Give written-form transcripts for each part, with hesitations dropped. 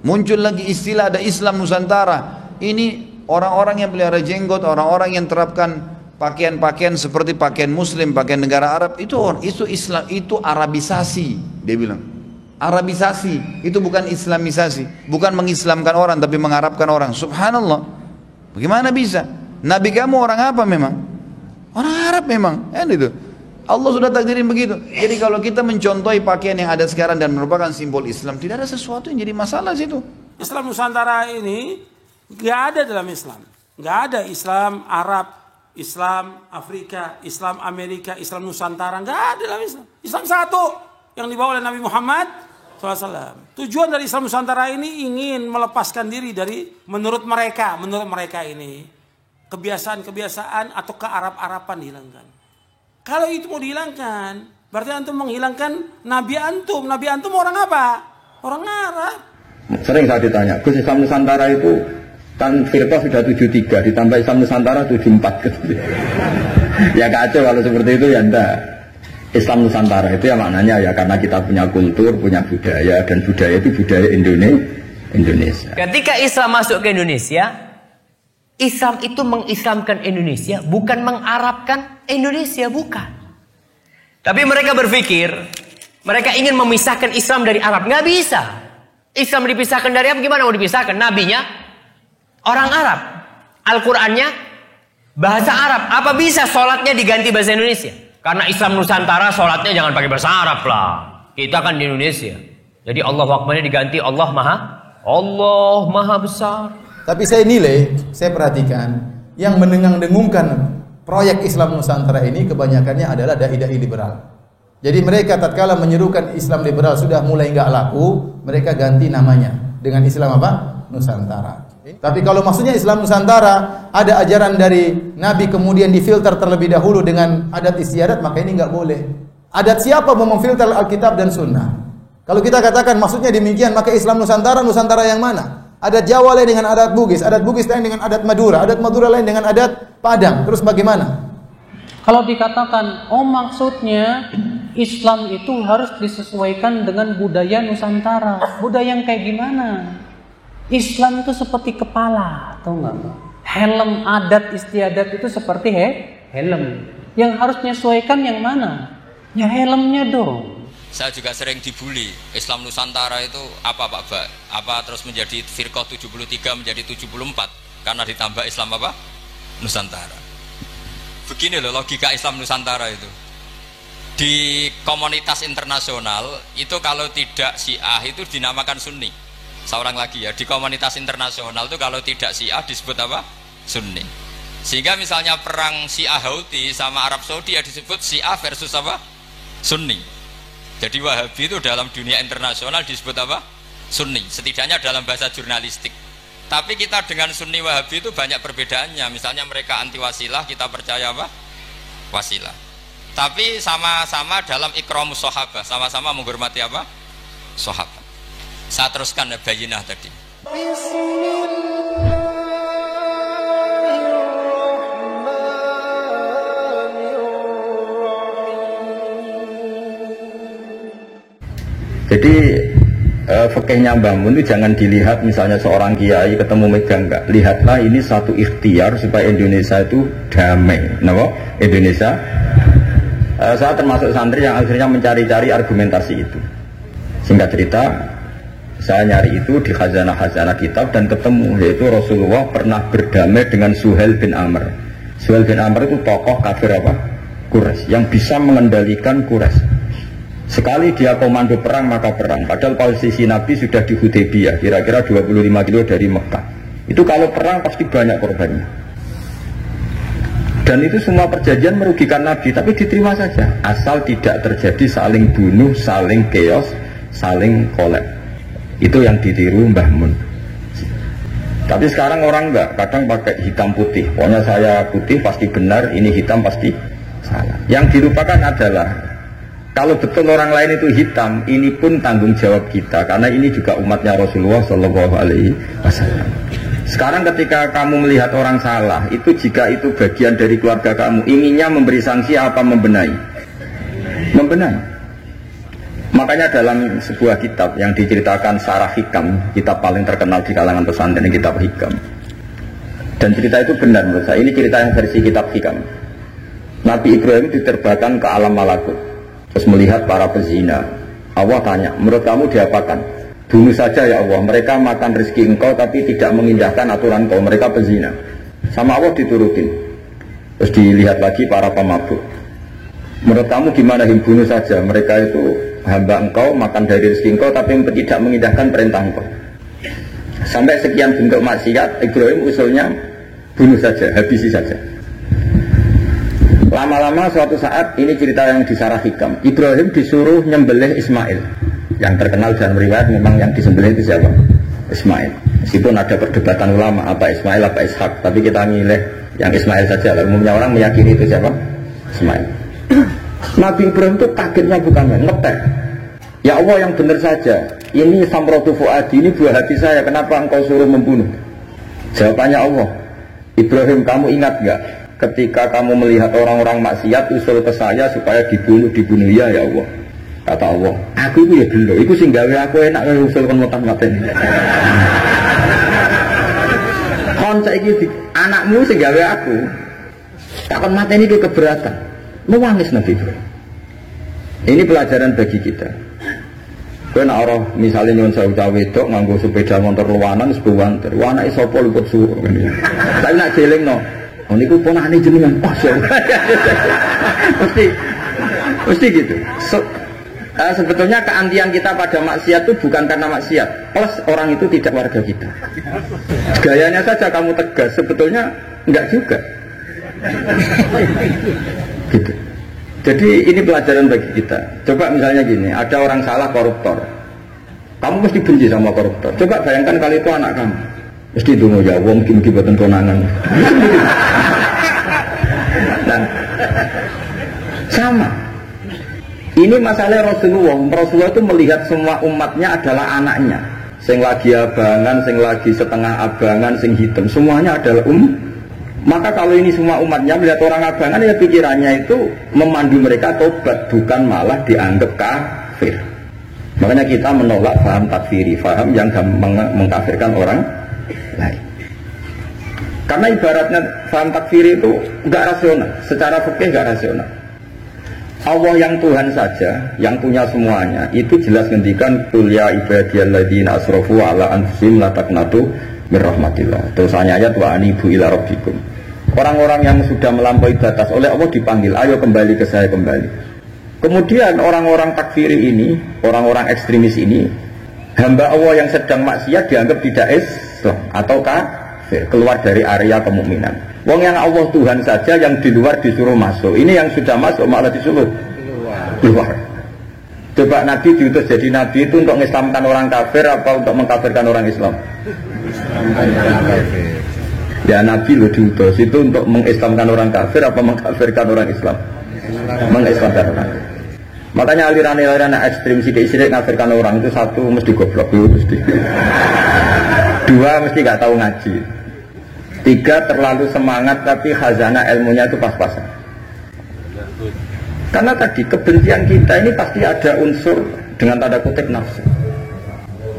Muncul lagi istilah ada Islam Nusantara. Ini orang-orang yang pelihara jenggot, orang-orang yang terapkan pakaian-pakaian seperti pakaian Muslim, pakaian negara Arab, itu Islam, itu Arabisasi, dia bilang. Arabisasi, itu bukan Islamisasi, bukan mengislamkan orang tapi mengarabkan orang. Subhanallah. Bagaimana bisa? Nabi kamu orang apa memang? Orang Arab memang, kan itu. Allah sudah takdirin begitu. Jadi kalau kita mencontohi pakaian yang ada sekarang dan merupakan simbol Islam, tidak ada sesuatu yang jadi masalah situ. Islam Nusantara ini nggak ada dalam Islam. Nggak ada Islam Arab, Islam Afrika, Islam Amerika, Islam Nusantara. Nggak ada dalam Islam. Islam satu yang dibawa oleh Nabi Muhammad SAW. Tujuan dari Islam Nusantara ini ingin melepaskan diri dari menurut mereka ini kebiasaan-kebiasaan atau kearab-arapan dihilangkan. Kalau itu mau dihilangkan, berarti antum menghilangkan Nabi antum. Nabi antum orang apa? Orang Arab. Sering saya ditanya, Gus, Islam Nusantara itu kan firqah sudah 73, ditambah Islam Nusantara 74 gitu. Ya kacau kalau seperti itu ya enggak. Islam Nusantara itu ya maknanya ya karena kita punya kultur, punya budaya, dan budaya itu budaya Indonesia. Ketika Islam masuk ke Indonesia, Islam itu mengislamkan Indonesia, bukan mengarabkan Indonesia, bukan. Tapi mereka berpikir, mereka ingin memisahkan Islam dari Arab. Nggak bisa. Islam dipisahkan dari Arab, gimana mau dipisahkan? Nabinya orang Arab, Al-Qurannya bahasa Arab. Apa bisa sholatnya diganti bahasa Indonesia? Karena Islam Nusantara sholatnya jangan pakai bahasa Arab lah. Kita kan di Indonesia. Jadi Allahu Akbarnya diganti Allah Maha Besar. Tapi saya perhatikan yang mendengung-dengungkan proyek Islam Nusantara ini kebanyakannya adalah dai-dai liberal. Jadi mereka tatkala menyerukan Islam liberal sudah mulai nggak laku, mereka ganti namanya dengan Islam apa? Nusantara. Tapi kalau maksudnya Islam Nusantara ada ajaran dari Nabi kemudian difilter terlebih dahulu dengan adat istiadat, maka ini nggak boleh. Adat siapa mau memfilter Alkitab dan Sunnah? Kalau kita katakan maksudnya demikian, maka Islam Nusantara yang mana? Adat Jawa lain dengan adat Bugis lain dengan adat Madura lain dengan adat Padang. Terus bagaimana? Kalau dikatakan, oh maksudnya Islam itu harus disesuaikan dengan budaya Nusantara. Budaya yang kayak gimana? Islam itu seperti kepala, tahu nggak? Helm adat istiadat itu seperti helm. Yang harus menyesuaikan yang mana? Ya helmnya dong. Saya juga sering dibully, Islam Nusantara itu apa Pak Ba? Apa terus menjadi firqah 73 menjadi 74 karena ditambah Islam apa? Nusantara. Begini loh logika Islam Nusantara itu. Di komunitas internasional itu kalau tidak Syiah itu dinamakan Sunni. Seorang lagi ya, di komunitas internasional itu kalau tidak Syiah disebut apa? Sunni. Sehingga misalnya perang Syiah Houthi sama Arab Saudi ya disebut Syiah versus apa? Sunni. Jadi Wahabi itu dalam dunia internasional disebut apa? Sunni, setidaknya dalam bahasa jurnalistik. Tapi kita dengan Sunni Wahabi itu banyak perbedaannya. Misalnya mereka anti wasilah, kita percaya apa? Wasilah. Tapi sama-sama dalam ikramus sahabah, sama-sama menghormati apa? Sahabat. Saya teruskan bayinah tadi. Jadi fikihnya Mbah Mun itu jangan dilihat misalnya seorang kiai ketemu megang, enggak. Lihatlah ini satu ikhtiar supaya Indonesia itu damai. Kenapa? Indonesia. Saya termasuk santri yang akhirnya mencari-cari argumentasi itu. Singkat cerita, saya nyari itu di khazanah-khazanah kitab dan ketemu, yaitu Rasulullah pernah berdamai dengan Suhail bin Amr. Suhail bin Amr itu tokoh kafir apa? Quraisy yang bisa mengendalikan Quraisy. Sekali dia komando perang maka perang. Padahal posisi Nabi sudah di Hudaybiyah, kira-kira 25 kilo dari Mekah. Itu kalau perang pasti banyak korbannya. Dan itu semua perjanjian merugikan Nabi, tapi diterima saja. Asal tidak terjadi saling bunuh, saling chaos, saling kolek. Itu yang ditiru Mbah Mun. Tapi sekarang orang enggak, kadang pakai hitam putih. Pokoknya saya putih pasti benar, ini hitam pasti salah. Yang dilupakan adalah kalau betul orang lain itu hitam, ini pun tanggung jawab kita, karena ini juga umatnya Rasulullah Shallallahu Alaihi Wasallam. Sekarang ketika kamu melihat orang salah, itu jika itu bagian dari keluarga kamu, inginnya memberi sanksi apa membenahi? Membenahi. Makanya dalam sebuah kitab yang diceritakan Sarah Hikam, kitab paling terkenal di kalangan pesantren, kitab Hikam. Dan cerita itu benar menurut saya. Ini cerita yang versi kitab Hikam. Nabi Ibrahim diterbangkan ke alam malakut, terus melihat para pezina. Allah tanya, menurut kamu diapakan? Bunuh saja ya Allah, mereka makan rezeki engkau tapi tidak mengindahkan aturan kau, mereka pezina. Sama Allah diturutin. Terus dilihat lagi para pemabuk. Menurut kamu gimana, bunuh saja, mereka itu hamba engkau, makan dari rezeki engkau tapi tidak mengindahkan perintah engkau. Sampai sekian bentuk maksiat, Ibrahim usulnya bunuh saja, habisi saja. Lama-lama suatu saat, ini cerita yang di Sarah Hikam, Ibrahim disuruh nyembelih Ismail. Yang terkenal dalam riwayat memang yang disembelih itu siapa? Ismail. Meskipun ada perdebatan ulama, apa Ismail apa Ishak, tapi kita milih yang Ismail saja. Umumnya orang meyakini itu siapa? Ismail. Nabi Ibrahim itu kagetnya bukan main, ngetek. Ya Allah, yang benar saja, ini samrotu fuadi, ini buah hati saya, kenapa engkau suruh membunuh? Jawabannya Allah, Ibrahim, kamu ingat gak ketika kamu melihat orang-orang maksiat usul ke saya supaya dibunuh ya Allah. Kata Allah, aku itu ya gelo, itu sing gawe aku enak usul kon matan-matan. Kon saiki anakmu sing gawe aku takon mateni iki keberatan. Nangis Nabi Ibrahim. Ini pelajaran bagi kita. Kowe nek ora misale nyuwun sewu cah wedok nganggo sepeda motor luwanan sebuwanter. Anake sapa luput suruh ngene. Tapi nek jelingno, oh niku ponakane jenengan. Mesti gitu. Sebetulnya keantian kita pada maksiat itu bukan karena maksiat, plus orang itu tidak warga kita. Gayanya saja kamu tegas, sebetulnya enggak juga. Gitu. Jadi ini pelajaran bagi kita. Coba misalnya gini, ada orang salah koruptor, kamu mesti benci sama koruptor. Coba bayangkan kali itu anak kamu, mesti dungo ya wong mungkin buatan konangan. Dan sama. Ini masalah Rasulullah itu melihat semua umatnya adalah anaknya. Sing lagi abangan, sing lagi setengah abangan, sing hitam, semuanya adalah Maka kalau ini semua umatnya melihat orang abangan, ya pikirannya itu memandu mereka tobat, bukan malah dianggap kafir. Makanya kita menolak paham takfiri, paham yang mengkafirkan orang lain. Karena ibaratnya paham takfiri itu nggak rasional, secara fikih nggak rasional. Allah yang Tuhan saja, yang punya semuanya, itu jelas ngendikan qul ya ibadiyalladzina asrafu ala anfusihim la taqnatu mir rahmatillah. Terus ayat wa anibu ila rabbikum. Orang-orang yang sudah melampaui batas oleh Allah dipanggil, ayo kembali ke saya kembali. Kemudian orang-orang takfiri ini, orang-orang ekstremis ini, hamba Allah yang sedang maksiat dianggap tidak Islam atau kafir, keluar dari area kemukminan. Wong yang Allah Tuhan saja, yang di luar disuruh masuk. Ini yang sudah masuk malah disuruh keluar. Coba Nabi diutus jadi Nabi itu untuk mengislamkan orang kafir apa untuk mengkafirkan orang Islam? Ya Nabi lo diutus itu untuk mengislamkan orang kafir apa mengkafirkan orang Islam? Mengislamkan orang. Makanya aliran-aliran ekstrim sidik-sidik mengkafirkan orang itu satu mesti goblok dulu mesti. Dua mesti gak tahu ngaji. Tiga terlalu semangat tapi khazanah ilmunya itu pas-pasan. Karena tadi kebencian kita ini pasti ada unsur dengan tanda kutip nafsu.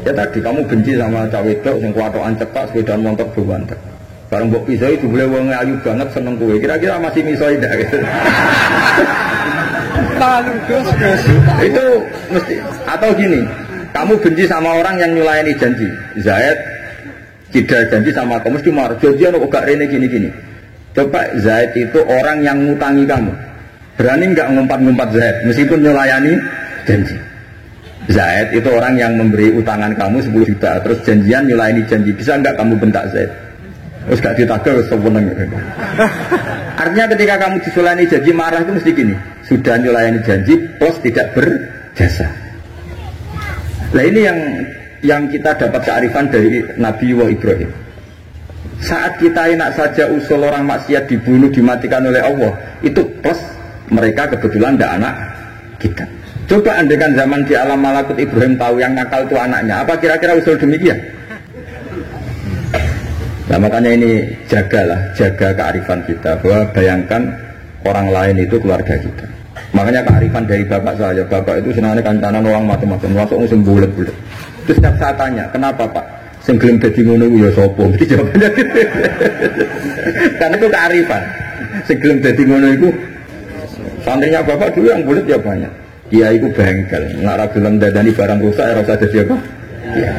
Ya tadi kamu benci sama cawe wedok yang kuatokan cepat sepeda motor buwanter. Bareng mbok pisoi jumlah wong ayu banget seneng kowe. Kira-kira masih misoi ndak gitu. Itu mesti atau gini, kamu benci sama orang yang nyulayani janji. Zaid tidak janji sama kamu mesti marah. Janjian kok gak rene gini-gini. Coba Zaid itu orang yang ngutangi kamu. Berani nggak ngumpat-ngumpat Zaid meskipun nyulayani janji? Zaid itu orang yang memberi utangan kamu 10 juta, terus janjian nyulayani janji. Bisa nggak kamu bentak Zaid? Terus gak ditagih sewenang. Artinya ketika kamu disulayani janji marah itu mesti gini. Sudah nyulayani janji plus tidak berjasa. Nah ini yang kita dapat kearifan dari Nabi Ibrahim. Saat kita enak saja usul orang maksiat dibunuh dimatikan oleh Allah, itu plus mereka kebetulan tidak anak kita. Coba andaikan zaman di alam malakut Ibrahim tahu yang nakal itu anaknya, apa kira-kira usul demikian? Nah makanya ini jaga kearifan kita, bahwa bayangkan orang lain itu keluarga kita. Makanya kearifan dari bapak saya, bapak itu senangnya kancanan orang macam-macam, masuk musim bulet-bulet. Terus setiap saya tanya, kenapa Pak? Senggelem dadi ngono ya sapa? Mesti jawabannya gitu. Karena itu kearifan. Senggelem dadi ngono itu santrinya bapak dulu yang bulet ya banyak. Iya itu bengkel, nggak ra gelem dadani barang rusak ya rasa jadi apa? Iya.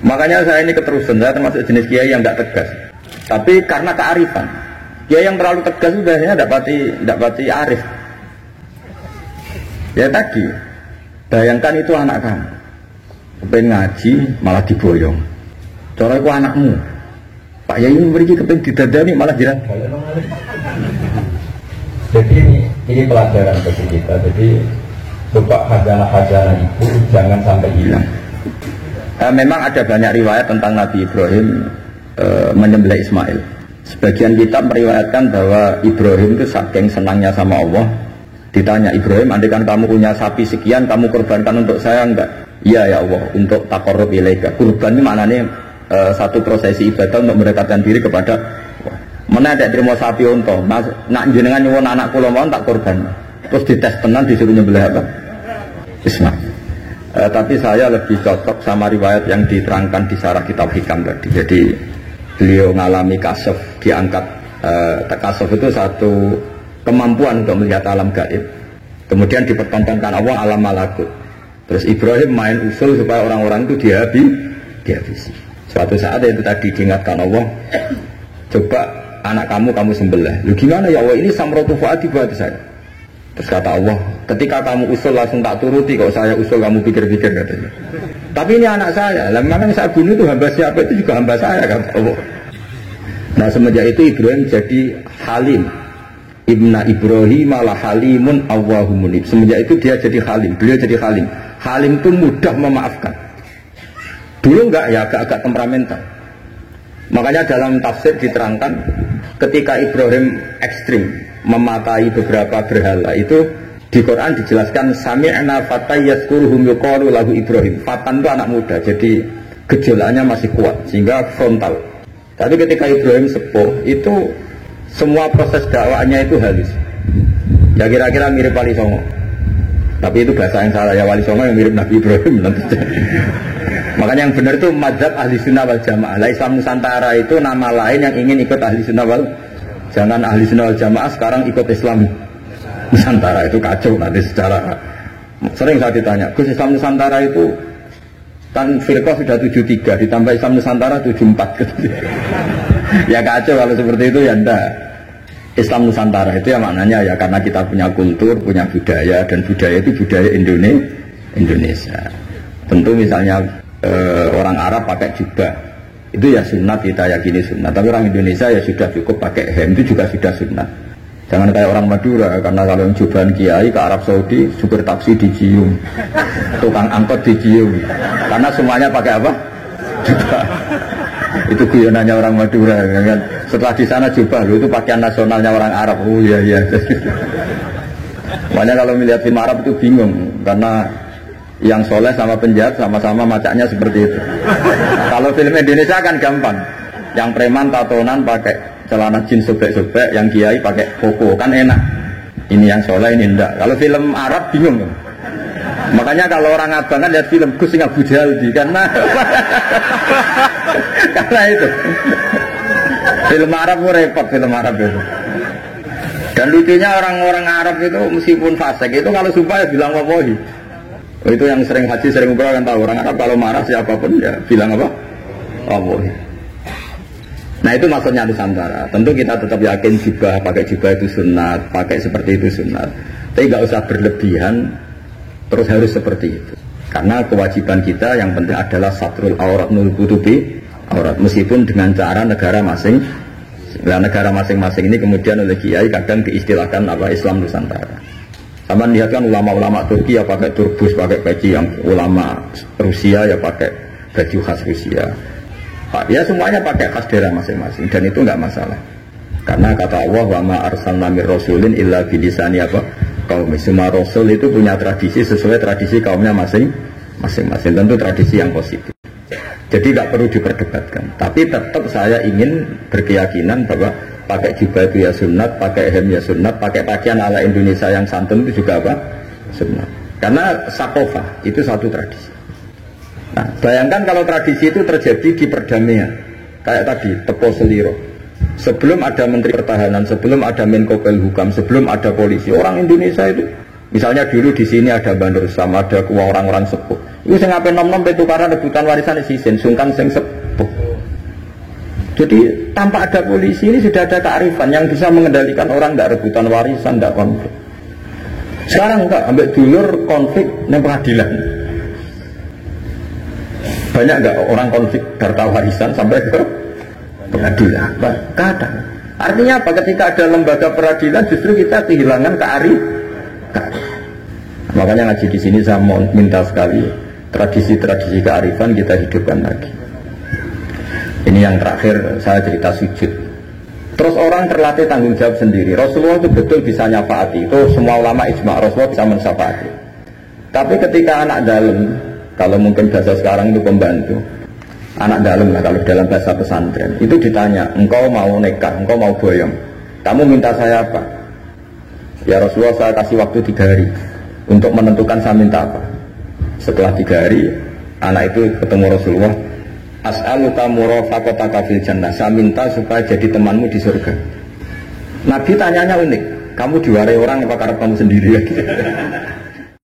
Makanya saya ini keterusan, saya termasuk jenis kiai yang nggak tegas. Tapi karena kearifan, kiai yang terlalu tegas itu biasanya tidak pati arif. Ya tadi, bayangkan itu anak kamu, kepengen ngaji malah diboyong. Cara itu anakmu, Pak Yai memberi kepengen didadani malah jiran. Jadi ini pelajaran bagi kita. Jadi coba khazanah-khazanah itu jangan sampai hilang. Memang ada banyak riwayat tentang Nabi Ibrahim menyembelih Ismail. Sebagian kitab meriwayatkan bahwa Ibrahim itu saking senangnya sama Allah, ditanya Ibrahim, andai kan kamu punya sapi sekian, kamu korbankan untuk saya enggak? Iya ya Allah, untuk taqarrub ilaika. Kurban ini maknanya satu prosesi ibadah untuk mendekatkan diri kepada Allah. Mana ada terima sapi unta, nak jenengan nyuwun anak kula mau tak korban. Terus dites tenan disuruh nyembelih apa? Ismail. Tapi saya lebih cocok sama riwayat yang diterangkan di Syarah Kitab Hikam tadi. Jadi beliau ngalami kasaf, diangkat. Kasaf itu satu kemampuan untuk melihat alam gaib, kemudian dipertontonkan Allah alam malakut. Terus Ibrahim main usul supaya orang-orang itu dihabisi. Suatu saat itu tadi diingatkan Allah, coba anak kamu sembelih. Lu gimana ya Allah, ini samratu fuadi buat saya. Terus kata Allah, ketika kamu usul langsung tak turuti, kalau saya usul kamu pikir-pikir katanya. Tapi ini anak saya, memang saya bunuh itu hamba siapa, itu juga hamba saya kata Allah. Nah semenjak itu Ibrahim jadi halim. Ibna Ibrahim malah halimun awwahumunib. Semenjak itu dia jadi halim, beliau jadi halim. Halim itu mudah memaafkan. Dulu enggak ya, agak-agak temperamental. Makanya dalam tafsir diterangkan ketika Ibrahim ekstrim memakai beberapa berhala itu di Quran dijelaskan sami'na fatay yazkuruhum yuqalu lahu Ibrahim. Fatan itu anak muda, jadi gejolaknya masih kuat sehingga frontal. Tapi ketika Ibrahim sepuh itu semua proses dakwahnya itu halus. Ya kira-kira mirip Wali Songo. Tapi itu bahasa yang salah ya, Wali Songo yang mirip Nabi Ibrahim nanti. Makanya yang benar itu madzhab ahli sunnah wal jamaah. Islam Nusantara itu nama lain yang ingin ikut ahli sunnah wal. Jangan ahli sunnah wal jamaah sekarang ikut Islam Nusantara, itu kacau nanti secara. Sering saya ditanya, Gus Islam Nusantara itu kan firqah sudah 73 ditambah Islam Nusantara 74 gitu. Ya kacau kalau seperti itu ya enggak. Islam Nusantara itu ya maknanya ya karena kita punya kultur, punya budaya, dan budaya itu budaya Indonesia. Tentu misalnya orang Arab pakai jubah, itu ya sunat, kita yakini sunat. Tapi orang Indonesia ya sudah cukup pakai hem, itu juga sudah sunat. Jangan kayak orang Madura, karena kalau yang jubahan kiai ke Arab Saudi, supir taksi dicium, tukang angkot dicium, karena semuanya pakai apa? Jubah. Itu guyonannya orang Madura kan? Setelah di sana jubah itu pakaian nasionalnya orang Arab. Oh iya iya. Makanya kalau melihat film Arab itu bingung, karena yang soleh sama penjahat sama-sama macaknya seperti itu. Kalau film Indonesia kan gampang, yang preman tatonan pakai celana jeans sobek-sobek, yang kiai pakai koko, kan enak. Ini yang soleh, ini enggak. Kalau film Arab bingung. Makanya kalau orang abang kan lihat film Gus sing Abu Jaldi karena karena itu film Arab repot, film Arab itu. Dan lucunya orang-orang Arab itu meskipun fasik itu kalau sumpah ya bilang wallahi. Itu yang sering haji sering umrah kan tahu, orang Arab kalau marah siapapun ya bilang apa? Wallahi. Nah itu maksudnya Nusantara. Tentu kita tetap yakin jubah, pakai jubah itu sunat, pakai seperti itu sunat. Tapi nggak usah berlebihan. Terus harus seperti itu. Karena kewajiban kita yang penting adalah satrul aurat nutupi aurat, meskipun dengan cara negara masing. Nah, negara masing-masing ini kemudian oleh kiai kadang diistilahkan apa Islam Nusantara. Sama lihat kan ulama-ulama Turki ya pakai turbus, pakai peci, yang ulama Rusia ya pakai baju khas Rusia. Ya semuanya pakai khas daerah masing-masing dan itu enggak masalah. Karena kata Allah wa ma arsalna mir rasulin illa bilisani apa? Kaum semua rasul itu punya tradisi sesuai tradisi kaumnya masing-masing, tentu tradisi yang positif. Jadi tidak perlu diperdebatkan. Tapi tetap saya ingin berkeyakinan bahwa pakai jubah itu ya sunat, pakai hem ya sunat, pakai pakaian ala Indonesia yang santun itu juga apa? Sunat. Karena sakofa itu satu tradisi. Nah, bayangkan kalau tradisi itu terjadi di perdamaian, kayak tadi Tepo Seliro. Sebelum ada Menteri Pertahanan, sebelum ada Menko Polhukam, sebelum ada polisi, orang Indonesia itu, misalnya dulu di sini ada Bandar Sam, ada orang-orang sepuh. Itu saya ngapain nom-nom tukaran rebutan warisan sisen, sungkan sing sepuh. Jadi tanpa ada polisi ini sudah ada kearifan yang bisa mengendalikan orang tidak rebutan warisan, tidak konflik. Sekarang enggak, ambil dulur konflik yang pengadilan. Banyak enggak orang konflik harta warisan sampai ke pengadilan? Kadang. Artinya apa? Ketika ada lembaga peradilan justru kita kehilangan kearifan. Makanya ngaji di sini saya mau minta sekali tradisi-tradisi kearifan kita hidupkan lagi. Ini yang terakhir saya cerita sujud. Terus orang terlatih tanggung jawab sendiri. Rasulullah itu betul bisa nyafaati. Itu semua ulama ijma Rasulullah bisa mensyafaati. Tapi ketika anak dalam, kalau mungkin bahasa sekarang itu pembantu, anak dalam lah kalau dalam bahasa pesantren, itu ditanya, engkau mau nikah, engkau mau boyong, kamu minta saya apa? Ya Rasulullah saya kasih waktu 3 hari untuk menentukan saya minta apa. Setelah 3 hari, anak itu ketemu Rasulullah. As'aluka murafaqataka fil jannah. Saya minta supaya jadi temanmu di surga. Nabi tanyanya unik. Kamu diwarai orang apa karena kamu sendiri?